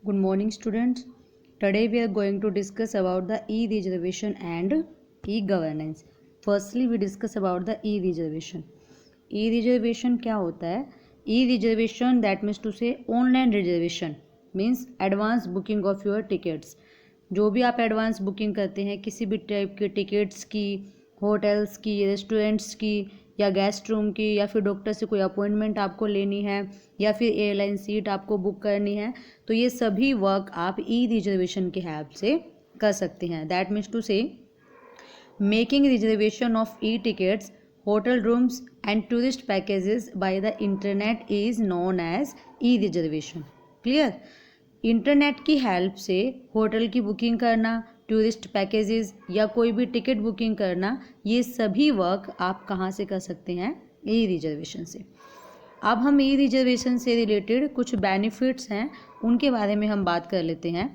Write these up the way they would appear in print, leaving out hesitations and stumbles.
Good morning, students. Today we are going to discuss about the e-reservation and e-governance. Firstly, we discuss about the e-reservation. E-reservation क्या होता है? E-reservation that means to say online reservation means advance booking of your tickets. जो भी आप advance booking करते हैं किसी भी टाइप के टिकट्स की, होटल्स की, रेस्टोरेंट्स की या गेस्ट रूम की, या फिर डॉक्टर से कोई अपॉइंटमेंट आपको लेनी है या फिर एयरलाइन सीट आपको बुक करनी है, तो ये सभी वर्क आप ई रिजर्वेशन के हेल्प से कर सकते हैं. That means to say making reservation of e tickets, hotel rooms and tourist packages by the internet is known as e reservation. Clear? Internet की हेल्प से होटल की बुकिंग करना, टूरिस्ट पैकेजेस या कोई भी टिकट बुकिंग करना, ये सभी वर्क आप कहाँ से कर सकते हैं? ई रिजर्वेशन से. अब हम ई रिजर्वेशन से रिलेटेड कुछ बेनिफिट्स हैं उनके बारे में हम बात कर लेते हैं.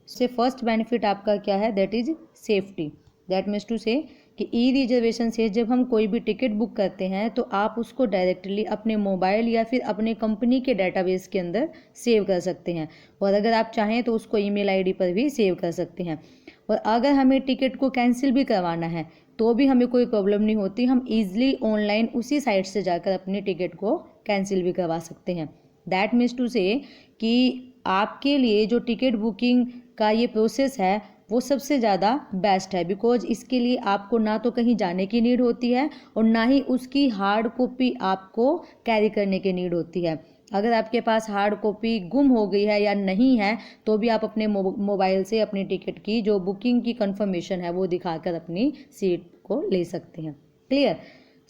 से फर्स्ट बेनिफिट आपका क्या है? That is safety. That means to say कि ई रिजर्वेशन से जब हम कोई भी टिकट बुक करते हैं तो आप उसको डायरेक्टली अपने मोबाइल या फिर अपने कंपनी के डाटाबेस के अंदर सेव कर सकते हैं, और अगर आप चाहें तो उसको ईमेल आईडी पर भी सेव कर सकते हैं. और अगर हमें टिकट को कैंसिल भी करवाना है तो भी हमें कोई प्रॉब्लम नहीं होती. हम ईजिली ऑनलाइन उसी साइट से जाकर अपनी टिकट को कैंसिल भी करवा सकते हैं. दैट मीन्स टू से कि आपके लिए जो टिकट बुकिंग का ये प्रोसेस है वो सबसे ज़्यादा बेस्ट है, बिकॉज इसके लिए आपको ना तो कहीं जाने की नीड होती है और ना ही उसकी हार्ड कॉपी आपको कैरी करने की नीड होती है. अगर आपके पास हार्ड कॉपी गुम हो गई है या नहीं है तो भी आप अपने मोबाइल से अपनी टिकट की जो बुकिंग की कंफर्मेशन है वो दिखाकर अपनी सीट को ले सकते हैं. क्लियर?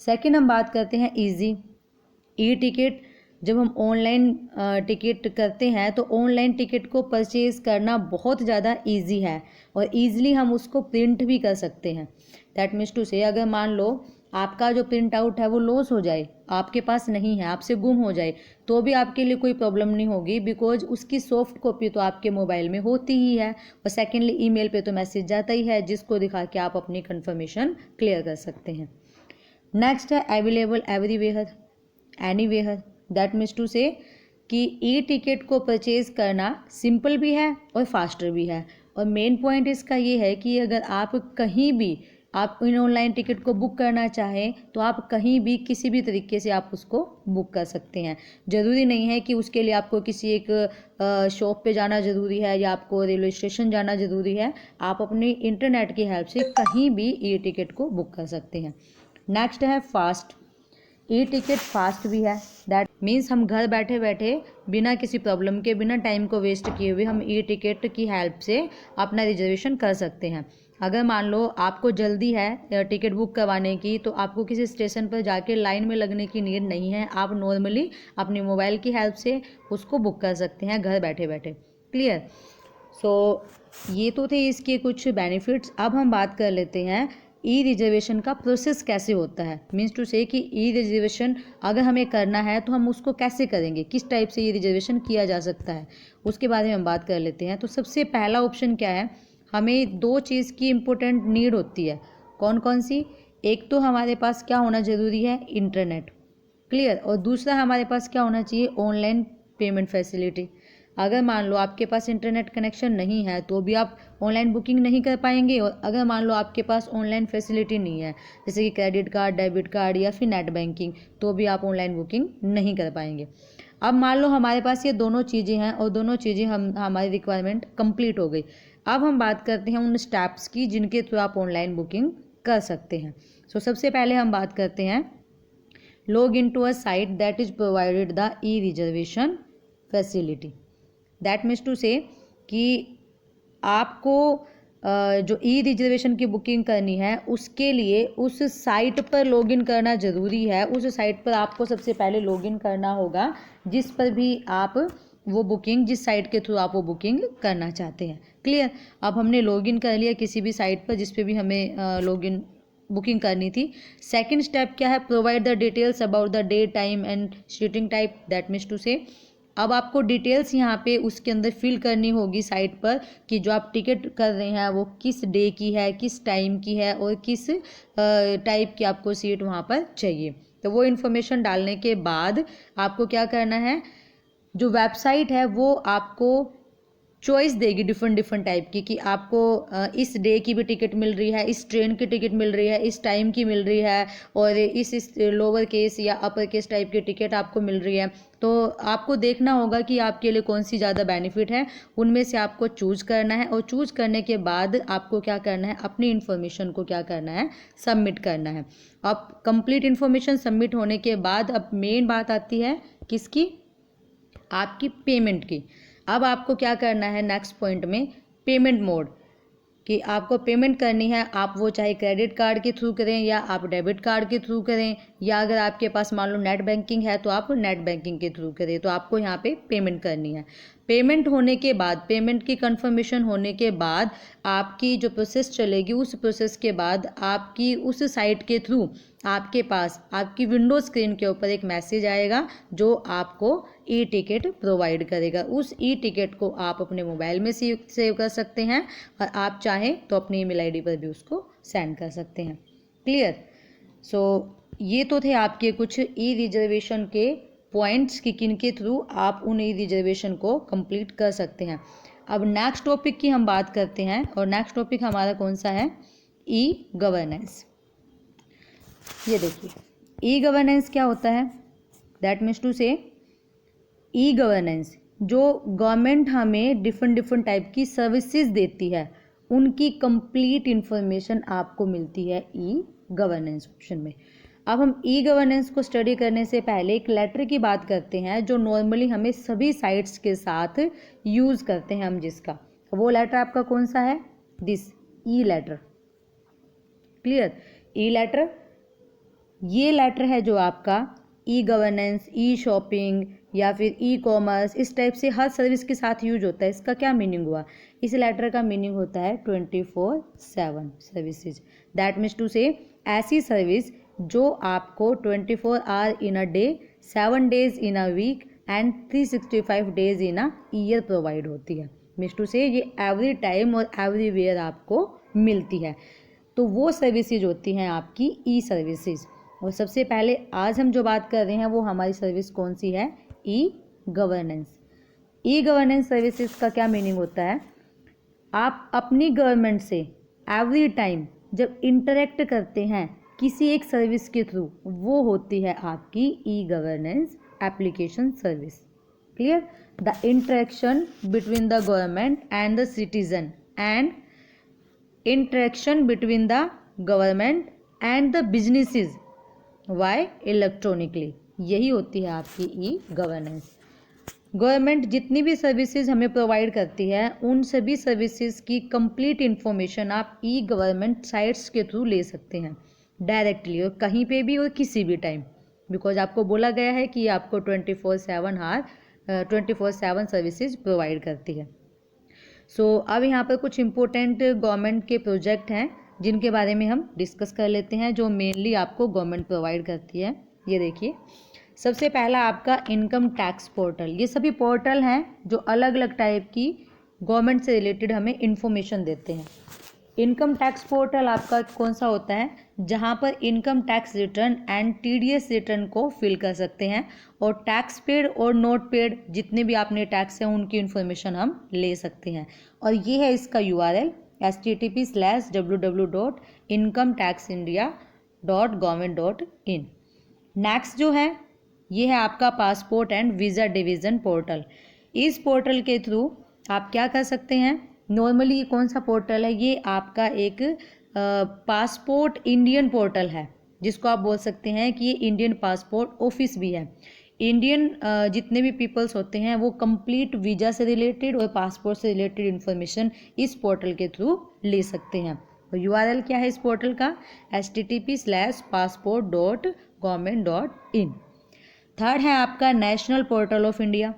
सेकंड हम बात करते हैं इजी ई टिकट. जब हम ऑनलाइन टिकट करते हैं तो ऑनलाइन टिकट को परचेज़ करना बहुत ज़्यादा इजी है और ईज़िली हम उसको प्रिंट भी कर सकते हैं. दैट मीन्स टू से अगर मान लो आपका जो प्रिंट आउट है वो लॉस हो जाए, आपके पास नहीं है, आपसे गुम हो जाए, तो भी आपके लिए कोई प्रॉब्लम नहीं होगी, बिकॉज उसकी सॉफ्ट कॉपी तो आपके मोबाइल में होती ही है. और सेकेंडली ईमेल पे तो मैसेज जाता ही है जिसको दिखा के आप अपनी कंफर्मेशन क्लियर कर सकते हैं. नेक्स्ट है available everywhere anywhere. That means to say कि ई टिकट को परचेज़ करना सिंपल भी है और फास्टर भी है. और मेन पॉइंट इसका ये है कि अगर आप कहीं भी आप इन ऑनलाइन टिकट को बुक करना चाहें तो आप कहीं भी किसी भी तरीके से आप उसको बुक कर सकते हैं. ज़रूरी नहीं है कि उसके लिए आपको किसी एक शॉप पे जाना ज़रूरी है या आपको रेलवे स्टेशन जाना ज़रूरी है. आप अपनी इंटरनेट की हेल्प से कहीं भी ई टिकट को बुक कर सकते हैं. नेक्स्ट है फास्ट. ई टिकट फास्ट भी है. दैट मीन्स हम घर बैठे बैठे बिना किसी प्रॉब्लम के, बिना टाइम को वेस्ट किए हुए हम ई टिकट की हेल्प से अपना रिजर्वेशन कर सकते हैं. अगर मान लो आपको जल्दी है टिकट बुक करवाने की तो आपको किसी स्टेशन पर जाके लाइन में लगने की नीड नहीं है. आप नॉर्मली अपनी मोबाइल की हेल्प से उसको बुक कर सकते हैं घर बैठे बैठे. क्लियर? सो ये तो थे इसके कुछ बेनिफिट्स. अब हम बात कर लेते हैं ई रिजर्वेशन का प्रोसेस कैसे होता है. मीन्स टू से कि ई रिजर्वेशन अगर हमें करना है तो हम उसको कैसे करेंगे, किस टाइप से ई रिजर्वेशन किया जा सकता है, उसके बारे में हम बात कर लेते हैं. तो सबसे पहला ऑप्शन क्या है? हमें दो चीज़ की इम्पोर्टेंट नीड होती है. कौन कौन सी? एक तो हमारे पास क्या होना ज़रूरी है? इंटरनेट. क्लियर? और दूसरा हमारे पास क्या होना चाहिए? Online payment facility. अगर मान लो आपके पास इंटरनेट कनेक्शन नहीं है तो भी आप ऑनलाइन बुकिंग नहीं कर पाएंगे, और अगर मान लो आपके पास ऑनलाइन फैसिलिटी नहीं है जैसे कि क्रेडिट कार्ड, डेबिट कार्ड या फिर नेट बैंकिंग, तो भी आप ऑनलाइन बुकिंग नहीं कर पाएंगे. अब मान लो हमारे पास ये दोनों चीज़ें हैं और दोनों चीज़ें हमारी रिक्वायरमेंट कंप्लीट हो गई. अब हम बात करते हैं उन स्टेप्स की जिनके थ्रू आप ऑनलाइन बुकिंग कर सकते हैं. सो सबसे पहले हम बात करते हैं log in to a site that is provided the e reservation facility. That means to say कि आपको जो ई रिजर्वेशन की बुकिंग करनी है उसके लिए उस साइट पर लॉगिन करना ज़रूरी है. उस साइट पर आपको सबसे पहले लॉगिन करना होगा जिस पर भी आप वो बुकिंग, जिस साइट के थ्रू आप वो बुकिंग करना चाहते हैं. क्लियर? अब हमने लॉगिन कर लिया किसी भी साइट पर जिस पे भी हमें लॉगिन बुकिंग करनी थी. सेकंड स्टेप क्या है? Provide the details about the day, time and seating type. That means to say अब आपको डिटेल्स यहाँ पे उसके अंदर फिल करनी होगी साइट पर कि जो आप टिकट कर रहे हैं वो किस डे की है, किस टाइम की है और किस टाइप की आपको सीट वहाँ पर चाहिए. तो वो इन्फॉर्मेशन डालने के बाद आपको क्या करना है? जो वेबसाइट है वो आपको चॉइस देगी डिफरेंट डिफरेंट टाइप की, कि आपको इस डे की भी टिकट मिल रही है, इस ट्रेन की टिकट मिल रही है, इस टाइम की मिल रही है, और इस लोअर केस या अपर केस टाइप की टिकट आपको मिल रही है। तो आपको देखना होगा कि आपके लिए कौन सी ज़्यादा बेनिफिट है, उनमें से आपको चूज करना है, और चूज करने के बाद आपको क्या करना है, अपनी इन्फॉर्मेशन को क्या करना है, सबमिट करना है। अब कंप्लीट इन्फॉर्मेशन सबमिट होने के बाद अब मेन बात आती है किसकी, आपकी पेमेंट की। अब आपको क्या करना है नेक्स्ट पॉइंट में, पेमेंट मोड, कि आपको पेमेंट करनी है, आप वो चाहे क्रेडिट कार्ड के थ्रू करें या आप डेबिट कार्ड के थ्रू करें, या अगर आपके पास मान लो नेट बैंकिंग है तो आप नेट बैंकिंग के थ्रू करें। तो आपको यहाँ पे पेमेंट करनी है। पेमेंट होने के बाद, पेमेंट की कंफर्मेशन होने के बाद आपकी जो प्रोसेस चलेगी, उस प्रोसेस के बाद आपकी उस साइट के थ्रू आपके पास आपकी विंडो स्क्रीन के ऊपर एक मैसेज आएगा जो आपको ई टिकट प्रोवाइड करेगा। उस ई टिकट को आप अपने मोबाइल में सेव कर सकते हैं, और आप चाहें तो अपनी ईमेल आईडी पर भी उसको सेंड कर सकते हैं। क्लियर? सो ये तो थे आपके कुछ ई रिजर्वेशन के पॉइंट्स कि किन के थ्रू आप उन ई रिजर्वेशन को कंप्लीट कर सकते हैं। अब नेक्स्ट टॉपिक की हम बात करते हैं, और नेक्स्ट टॉपिक हमारा कौन सा है, ई गवर्नेंस। ये देखिए, ई गवर्नेंस क्या होता है, दैट मीन्स टू से ई गवर्नेंस, जो गवर्नमेंट हमें डिफरेंट डिफरेंट टाइप की सर्विसेज देती है, उनकी कंप्लीट इन्फॉर्मेशन आपको मिलती है ई गवर्नेंस ऑप्शन में। अब हम ई गवर्नेंस को स्टडी करने से पहले एक लेटर की बात करते हैं जो नॉर्मली हमें सभी साइट्स के साथ यूज़ करते हैं हम, जिसका वो लेटर आपका कौन सा है, this e letter. Clear? E letter, ये लेटर है जो आपका ई गवर्नेंस, ई शॉपिंग या फिर ई कॉमर्स, इस टाइप से हर सर्विस के साथ यूज होता है। इसका क्या मीनिंग हुआ, इस लेटर का मीनिंग होता है 24/7 सर्विसेज। दैट मीन्स टू से ऐसी सर्विस जो आपको 24 hour in a day, 7 days in a week and 365 days in a year provide होती है। मीन्स टू से ये एवरी टाइम और एवरीवेयर आपको मिलती है। तो वो सर्विसेज होती हैं आपकी ई सर्विसेज। और सबसे पहले आज हम जो बात कर रहे हैं वो हमारी सर्विस कौन सी है, e governance. E governance services का क्या मीनिंग होता है, आप अपनी गवर्नमेंट से एवरी टाइम जब इंटरेक्ट करते हैं किसी एक सर्विस के थ्रू, वो होती है आपकी e governance application service. Clear? The interaction between the government and the citizen and interaction between the government and the businesses via electronically, यही होती है आपकी ई गवर्नेंस। गवर्नमेंट जितनी भी सर्विसेज हमें प्रोवाइड करती है, उन सभी सर्विसेज की कंप्लीट इन्फॉर्मेशन आप ई गवर्नमेंट साइट्स के थ्रू ले सकते हैं डायरेक्टली, और कहीं पे भी और किसी भी टाइम, बिकॉज आपको बोला गया है कि आपको 24/7 सर्विसेज प्रोवाइड करती है। सो अब यहाँ पर कुछ इम्पोर्टेंट गवर्नमेंट के प्रोजेक्ट हैं जिनके बारे में हम डिस्कस कर लेते हैं, जो मेनली आपको गवर्नमेंट प्रोवाइड करती है। ये देखिए, सबसे पहला आपका इनकम टैक्स पोर्टल। ये सभी पोर्टल हैं जो अलग अलग टाइप की गवर्नमेंट से रिलेटेड हमें इंफॉर्मेशन देते हैं। इनकम टैक्स पोर्टल आपका कौन सा होता है, जहां पर income tax return and TDS return को फिल कर सकते हैं, और टैक्स पेड और नोट पेड जितने भी आपने टैक्स हैं उनकी इन्फॉर्मेशन हम ले सकते हैं। और ये है इसका URL http://www.incometaxindia.government.in। नेक्स्ट जो है ये है आपका passport and visa division portal. इस पोर्टल के थ्रू आप क्या कर सकते हैं, नॉर्मली ये कौन सा पोर्टल है, ये आपका एक पासपोर्ट इंडियन पोर्टल है, जिसको आप बोल सकते हैं कि ये इंडियन पासपोर्ट ऑफिस भी है। इंडियन जितने भी पीपल्स होते हैं वो कंप्लीट वीज़ा से रिलेटेड और पासपोर्ट से रिलेटेड इन्फॉर्मेशन इस पोर्टल के थ्रू ले सकते हैं। और URL क्या है इस पोर्टल का, http://passport.government.in। थर्ड है आपका नेशनल पोर्टल ऑफ इंडिया।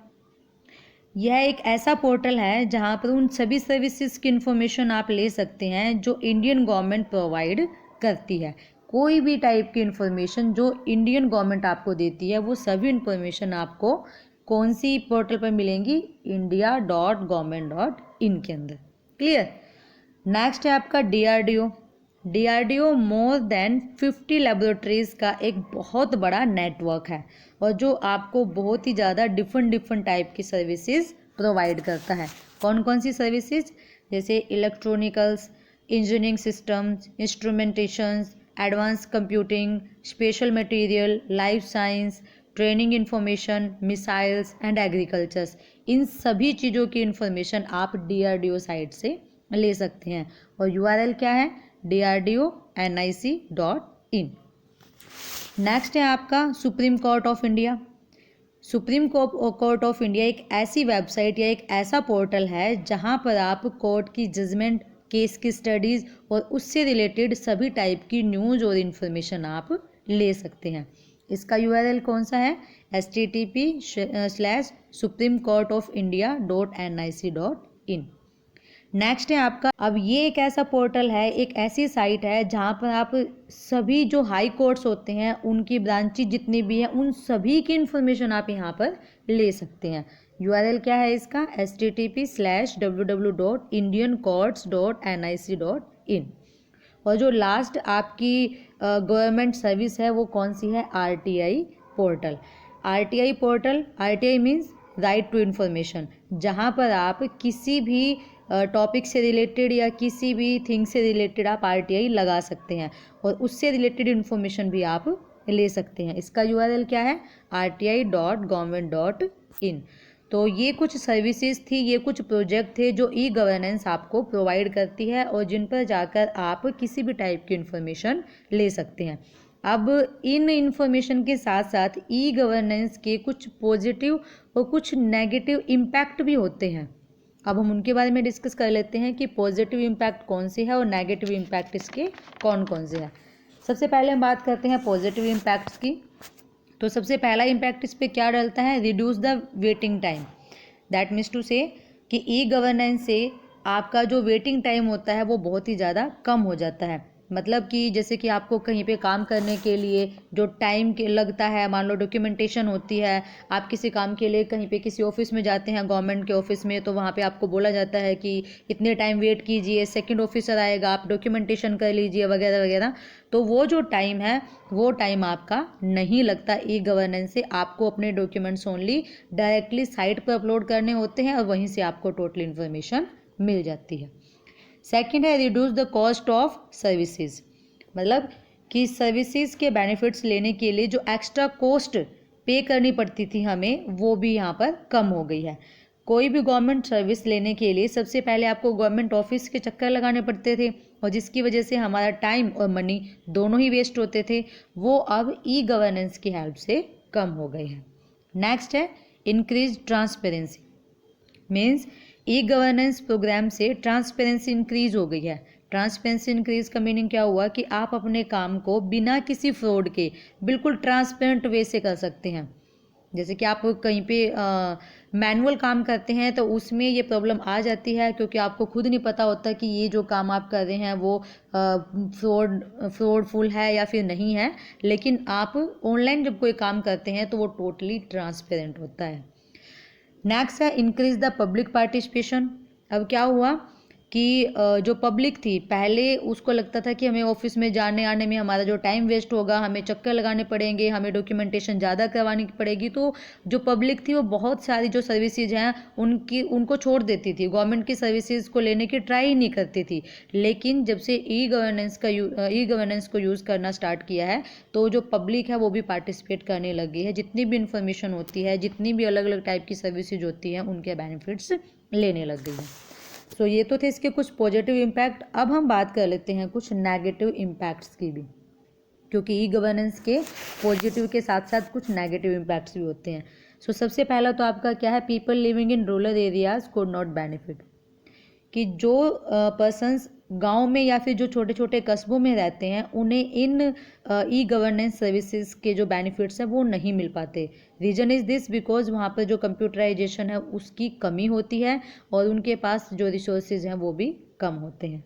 यह एक ऐसा पोर्टल है जहां पर उन सभी सर्विसेज की इन्फॉर्मेशन आप ले सकते हैं जो इंडियन गवर्नमेंट प्रोवाइड करती है। कोई भी टाइप की इन्फॉर्मेशन जो इंडियन गवर्नमेंट आपको देती है, वो सभी इन्फॉर्मेशन आपको कौन सी पोर्टल पर मिलेंगी, india.government.in के अंदर। क्लियर? नेक्स्ट है आपका DRDO। DRDO more than 50 laboratories का एक बहुत बड़ा नेटवर्क है, और जो आपको बहुत ही ज़्यादा डिफरेंट टाइप की सर्विसेज प्रोवाइड करता है। कौन कौन सी सर्विसेज, जैसे electronicals, engineering systems, instrumentations, advance computing, special material, life science, training information, missiles and agricultures, इन सभी चीज़ों की इंफॉर्मेशन आप DRDO साइट से ले सकते हैं। और URL क्या है, drdo.nic.in। नेक्स्ट है आपका supreme court of India. Supreme court of India एक ऐसी वेबसाइट या एक ऐसा पोर्टल है जहां पर आप कोर्ट की जजमेंट, केस की स्टडीज़ और उससे रिलेटेड सभी टाइप की न्यूज़ और इन्फॉर्मेशन आप ले सकते हैं। इसका URL कौन सा है, http://supremecourtofindia.nic.in। नेक्स्ट है आपका, अब ये एक ऐसा पोर्टल है, एक ऐसी साइट है जहाँ पर आप सभी जो हाई कोर्ट्स होते हैं उनकी ब्रांचेज जितनी भी हैं उन सभी की इन्फॉर्मेशन आप यहाँ पर ले सकते हैं। URL क्या है इसका, http://www.indiancourts.nic.in। और जो लास्ट आपकी गवर्नमेंट सर्विस है वो कौन सी है, RTI portal. RTI means right to information, जहाँ पर आप किसी भी टॉपिक से रिलेटेड या किसी भी थिंग से रिलेटेड आप RTI लगा सकते हैं और उससे रिलेटेड इन्फॉर्मेशन भी आप ले सकते हैं। इसका URL क्या है, rti.government.in। तो ये कुछ सर्विसेज थी, ये कुछ प्रोजेक्ट थे जो E-गवर्नेंस आपको प्रोवाइड करती है और जिन पर जाकर आप किसी भी टाइप की इन्फॉर्मेशन ले सकते हैं। अब इन इन्फॉर्मेशन के साथ साथ E-गवर्नेंस के कुछ पॉजिटिव और कुछ नेगेटिव इम्पैक्ट भी होते हैं। अब हम उनके बारे में डिस्कस कर लेते हैं कि पॉजिटिव इम्पैक्ट कौन से है और नेगेटिव इम्पैक्ट इसके कौन कौन से हैं। सबसे पहले हम बात करते हैं पॉजिटिव इम्पैक्ट्स की। तो सबसे पहला इम्पैक्ट इस पर क्या डलता है, reduce the waiting time. That means to say कि E-गवर्नेंस से आपका जो वेटिंग टाइम होता है वो बहुत ही ज़्यादा कम हो जाता है। मतलब कि जैसे कि आपको कहीं पे काम करने के लिए जो टाइम के लगता है, मान लो डॉक्यूमेंटेशन होती है, आप किसी काम के लिए कहीं पे किसी ऑफिस में जाते हैं, गवर्नमेंट के ऑफिस में, तो वहाँ पे आपको बोला जाता है कि इतने टाइम वेट कीजिए, सेकंड ऑफिसर आएगा, आप डॉक्यूमेंटेशन कर लीजिए वगैरह वगैरह। तो वो जो टाइम है वो टाइम आपका नहीं लगता। E-गवर्नेंस से आपको अपने डॉक्यूमेंट्स ओनली डायरेक्टली साइट पर अपलोड करने होते हैं और वहीं से आपको टोटल इन्फॉर्मेशन मिल जाती है। सेकंड है reduce the cost of services, मतलब कि सर्विसेज के बेनिफिट्स लेने के लिए जो एक्स्ट्रा कॉस्ट पे करनी पड़ती थी हमें, वो भी यहाँ पर कम हो गई है। कोई भी गवर्नमेंट सर्विस लेने के लिए सबसे पहले आपको गवर्नमेंट ऑफिस के चक्कर लगाने पड़ते थे और जिसकी वजह से हमारा टाइम और मनी दोनों ही वेस्ट होते थे, वो अब E-गवर्नेंस की हेल्प से कम हो गए हैं। नेक्स्ट है increase transparency, means e-governance programme से ट्रांसपेरेंसी इंक्रीज हो गई है। ट्रांसपेरेंसी इंक्रीज का मीनिंग क्या हुआ कि आप अपने काम को बिना किसी फ्रॉड के बिल्कुल ट्रांसपेरेंट वे से कर सकते हैं। जैसे कि आप कहीं पे मैनुअल काम करते हैं तो उसमें ये प्रॉब्लम आ जाती है क्योंकि आपको खुद नहीं पता होता कि ये जो काम आप कर रहे हैं वो फ्रॉडफुल है या फिर नहीं है। लेकिन आप ऑनलाइन जब कोई काम करते हैं तो वो टोटली ट्रांसपेरेंट होता है। नेक्स्ट है इंक्रीज द पब्लिक पार्टिसिपेशन। अब क्या हुआ कि जो पब्लिक थी पहले उसको लगता था कि हमें ऑफिस में जाने आने में हमारा जो टाइम वेस्ट होगा, हमें चक्कर लगाने पड़ेंगे, हमें डॉक्यूमेंटेशन ज़्यादा करवानी पड़ेगी। तो जो पब्लिक थी वो बहुत सारी जो सर्विसेज हैं उनको छोड़ देती थी, गवर्नमेंट की सर्विसेज को लेने की ट्राई ही नहीं करती थी। लेकिन जब से E-गवर्नेंस को यूज़ करना स्टार्ट किया है तो जो पब्लिक है वो भी पार्टिसिपेट करने लगी है। जितनी भी इन्फॉर्मेशन होती है, जितनी भी अलग अलग टाइप की सर्विसेज होती हैं, उनके बेनिफिट्स लेने लग गई हैं। तो ये तो थे इसके कुछ पॉजिटिव इम्पैक्ट। अब हम बात कर लेते हैं कुछ नेगेटिव इम्पैक्ट्स की भी, क्योंकि E-गवर्नेंस के पॉजिटिव के साथ साथ कुछ नेगेटिव इम्पैक्ट्स भी होते हैं। सो सबसे पहला तो आपका क्या है, people living in rural areas could not benefit, कि जो पर्सन्स गांव में या फिर जो छोटे छोटे कस्बों में रहते हैं उन्हें इन E-गवर्नेंस सर्विसेज के जो बेनिफिट्स हैं वो नहीं मिल पाते। रीज़न इज़ दिस बिकॉज वहाँ पर जो कंप्यूटराइजेशन है उसकी कमी होती है और उनके पास जो रिसोर्सेज हैं वो भी कम होते हैं।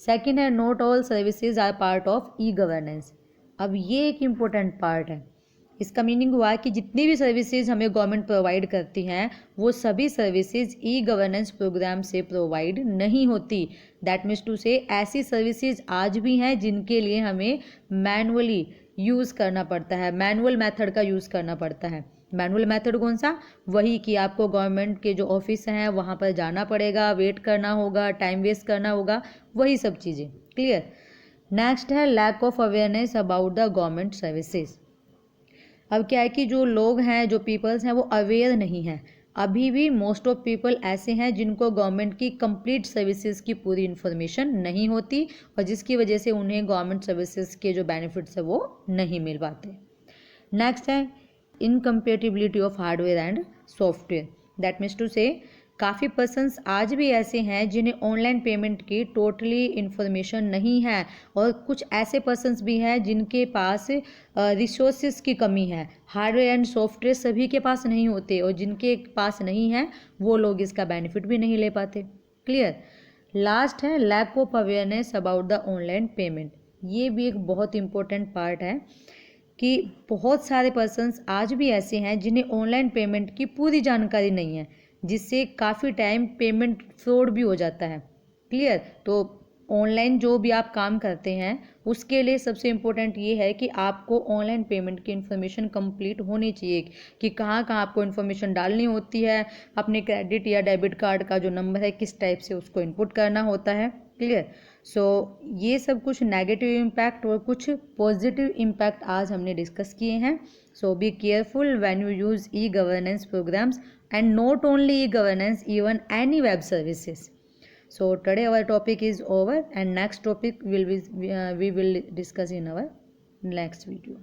सेकेंड है not all services are part of e governance. अब ये एक इम्पोर्टेंट पार्ट है। इसका मीनिंग हुआ कि जितनी भी सर्विसेज हमें गवर्नमेंट प्रोवाइड करती हैं वो सभी सर्विसेज E-गवर्नेंस प्रोग्राम से प्रोवाइड नहीं होती। दैट मीन्स टू से ऐसी सर्विसेज आज भी हैं जिनके लिए हमें मैनुअली यूज़ करना पड़ता है, मैनुअल मेथड का यूज़ करना पड़ता है। मैनुअल मेथड कौन सा, वही कि आपको गवर्नमेंट के जो ऑफिस हैं वहाँ पर जाना पड़ेगा, वेट करना होगा, टाइम वेस्ट करना होगा, वही सब चीज़ें। क्लियर। नेक्स्ट है lack of awareness about the government services. अब क्या है कि जो लोग हैं, जो पीपल्स हैं, वो अवेयर नहीं हैं। अभी भी मोस्ट ऑफ पीपल ऐसे हैं जिनको गवर्नमेंट की कंप्लीट सर्विसेज की पूरी इन्फॉर्मेशन नहीं होती, और जिसकी वजह से उन्हें गवर्नमेंट सर्विसेज के जो बेनिफिट्स है वो नहीं मिल पाते। नेक्स्ट है incompatibility of hardware and software. That means to say काफ़ी पर्सन्स आज भी ऐसे हैं जिन्हें ऑनलाइन पेमेंट की टोटली इन्फॉर्मेशन नहीं है, और कुछ ऐसे पर्सन्स भी हैं जिनके पास रिसोर्सेज की कमी है। हार्डवेयर एंड सॉफ्टवेयर सभी के पास नहीं होते, और जिनके पास नहीं है वो लोग इसका बेनिफिट भी नहीं ले पाते। क्लियर। लास्ट है lack of awareness about the online payment. ये भी एक बहुत इंपॉर्टेंट पार्ट है कि बहुत सारे पर्सन्स आज भी ऐसे हैं जिन्हें ऑनलाइन पेमेंट की पूरी जानकारी नहीं है, जिससे काफ़ी टाइम पेमेंट फ्रॉड भी हो जाता है। क्लियर। तो ऑनलाइन जो भी आप काम करते हैं उसके लिए सबसे इम्पोर्टेंट ये है कि आपको ऑनलाइन पेमेंट की इन्फॉर्मेशन कंप्लीट होनी चाहिए, कि कहाँ कहाँ आपको इन्फॉर्मेशन डालनी होती है, अपने क्रेडिट या डेबिट कार्ड का जो नंबर है किस टाइप से उसको इनपुट करना होता है। क्लियर। सो ये सब कुछ नेगेटिव इम्पैक्ट और कुछ पॉजिटिव इम्पैक्ट आज हमने डिस्कस किए हैं। So be careful when you use e governance programmes, and not only e-governance, even any web services. So today our topic is over, and next topic we will discuss in our next video.